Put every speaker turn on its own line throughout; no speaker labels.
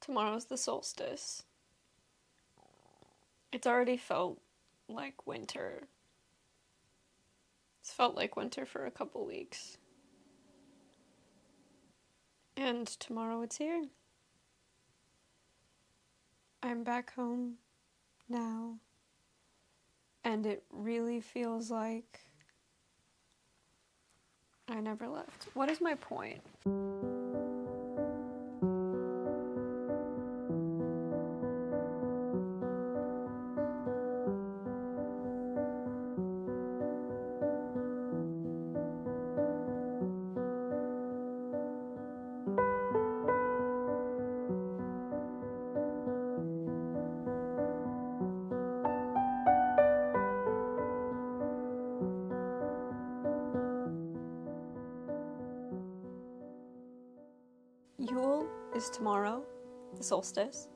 Tomorrow's the solstice. It's already felt like winter. It's felt like winter for a couple weeks. And tomorrow it's here. I'm back home now. And it really feels like I never left. What is my point? Yule is tomorrow, the solstice.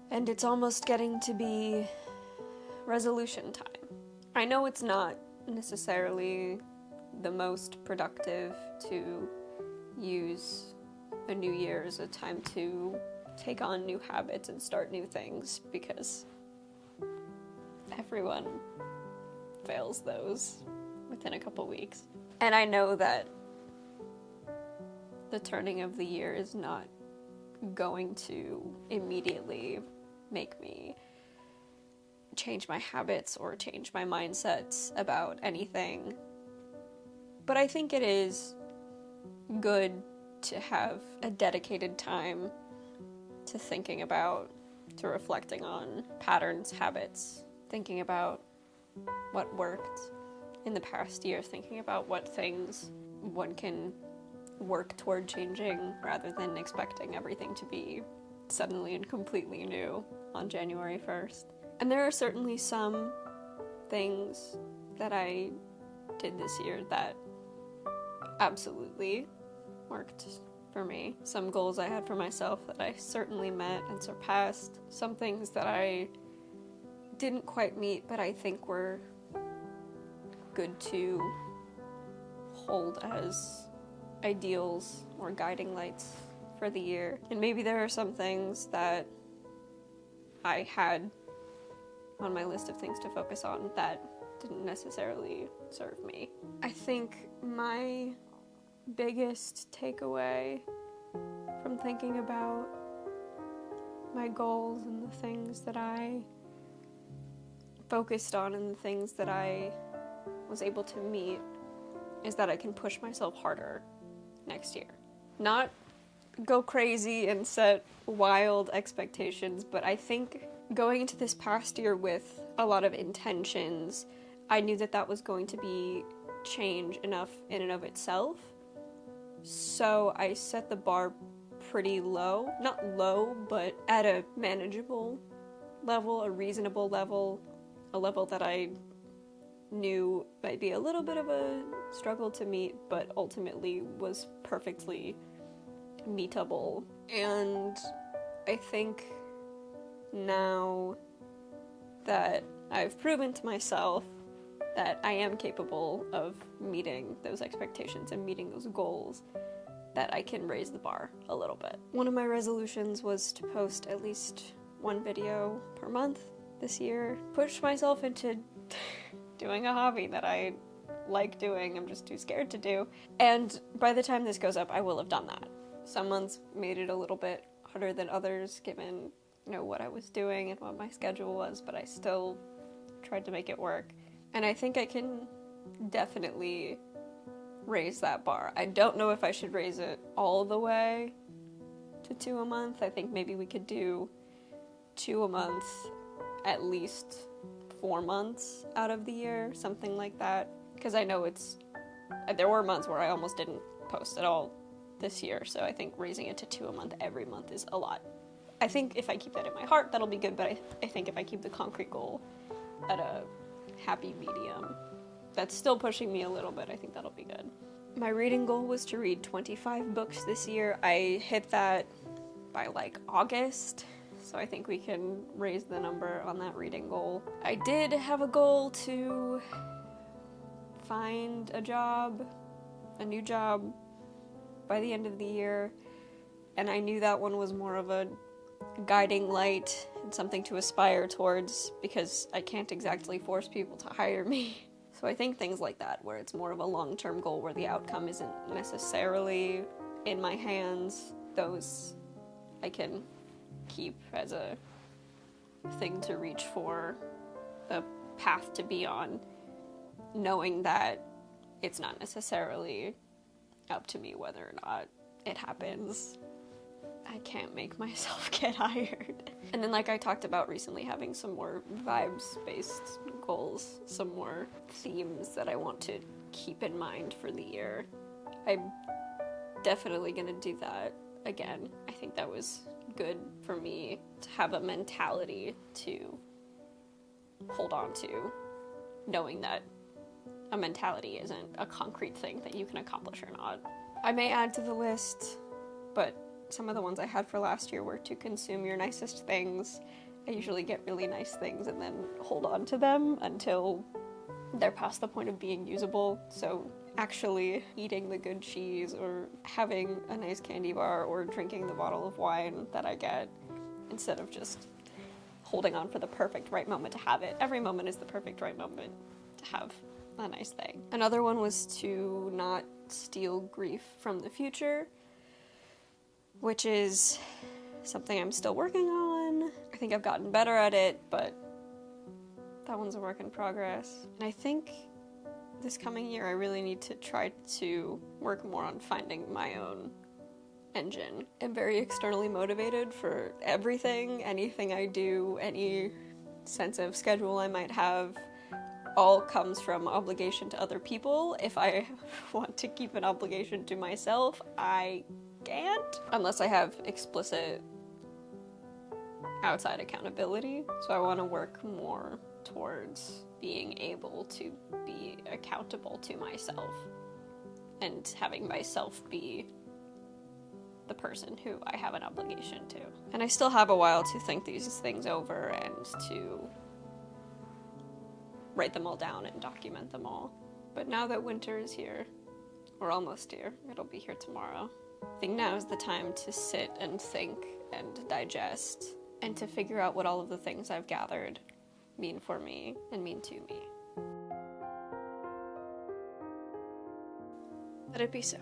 And it's almost getting to be resolution time. I know it's not necessarily the most productive to use a new year as a time to take on new habits and start new things, because everyone fails those within a couple weeks. And I know that the turning of the year is not going to immediately make me change my habits or change my mindsets about anything. But I think it is good to have a dedicated time to thinking about, to reflecting on patterns, habits, thinking about what worked in the past year, thinking about what things one can work toward changing rather than expecting everything to be suddenly and completely new on January 1st. And there are certainly some things that I did this year that absolutely worked for me. Some goals I had for myself that I certainly met and surpassed. Some things that I didn't quite meet, but I think were good to hold as ideals or guiding lights for the year. And maybe there are some things that I had on my list of things to focus on that didn't necessarily serve me. I think my biggest takeaway from thinking about my goals and the things that I focused on and the things that I was able to meet is that I can push myself harder next year. Not go crazy and set wild expectations, but I think going into this past year with a lot of intentions, I knew that that was going to be change enough in and of itself. So I set the bar pretty low. Not low, but at a manageable level, a reasonable level, a level that I knew might be a little bit of a struggle to meet, but ultimately was perfectly meetable. And I think now that I've proven to myself that I am capable of meeting those expectations and meeting those goals, that I can raise the bar a little bit. One of my resolutions was to post at least one video per month this year. Push myself into doing a hobby that I like doing, I'm just too scared to do. And by the time this goes up, I will have done that. Some months made it a little bit harder than others, given, what I was doing and what my schedule was, but I still tried to make it work. And I think I can definitely raise that bar. I don't know if I should raise it all the way to 2 a month. I think maybe we could do 2 a month at least 4 months out of the year, something like that. Because I know there were months where I almost didn't post at all this year, so I think raising it to 2 a month every month is a lot. I think if I keep that in my heart, that'll be good, but I think if I keep the concrete goal at a happy medium, that's still pushing me a little bit, I think that'll be good. My reading goal was to read 25 books this year. I hit that by August, so I think we can raise the number on that reading goal. I did have a goal to find a new job by the end of the year. and I knew that one was more of a guiding light and something to aspire towards, because I can't exactly force people to hire me. So I think things like that, where it's more of a long-term goal where the outcome isn't necessarily in my hands, those I can keep as a thing to reach for, a path to be on, knowing that it's not necessarily up to me whether or not it happens. I can't make myself get hired. And then, like I talked about recently, having some more vibes-based goals, some more themes that I want to keep in mind for the year. I'm definitely gonna do that again. I think that was good for me to have a mentality to hold on to, knowing that a mentality isn't a concrete thing that you can accomplish or not. I may add to the list, but some of the ones I had for last year were to consume your nicest things. I usually get really nice things and then hold on to them until they're past the point of being usable. So actually eating the good cheese, or having a nice candy bar, or drinking the bottle of wine that I get, instead of just holding on for the perfect right moment to have it. Every moment is the perfect right moment to have a nice thing. Another one was to not steal grief from the future, which is something I'm still working on. I think I've gotten better at it, but that one's a work in progress. And I think this coming year I really need to try to work more on finding my own engine. I'm very externally motivated for everything, anything I do, any sense of schedule I might have, all comes from obligation to other people. If I want to keep an obligation to myself, I can't, unless I have explicit outside accountability. So I want to work more towards being able to be accountable to myself, and having myself be the person who I have an obligation to. And I still have a while to think these things over and to write them all down and document them all. But now that winter is here, or almost here, it'll be here tomorrow, I think now is the time to sit and think and digest, and to figure out what all of the things I've gathered mean for me and mean to me. Let it be so.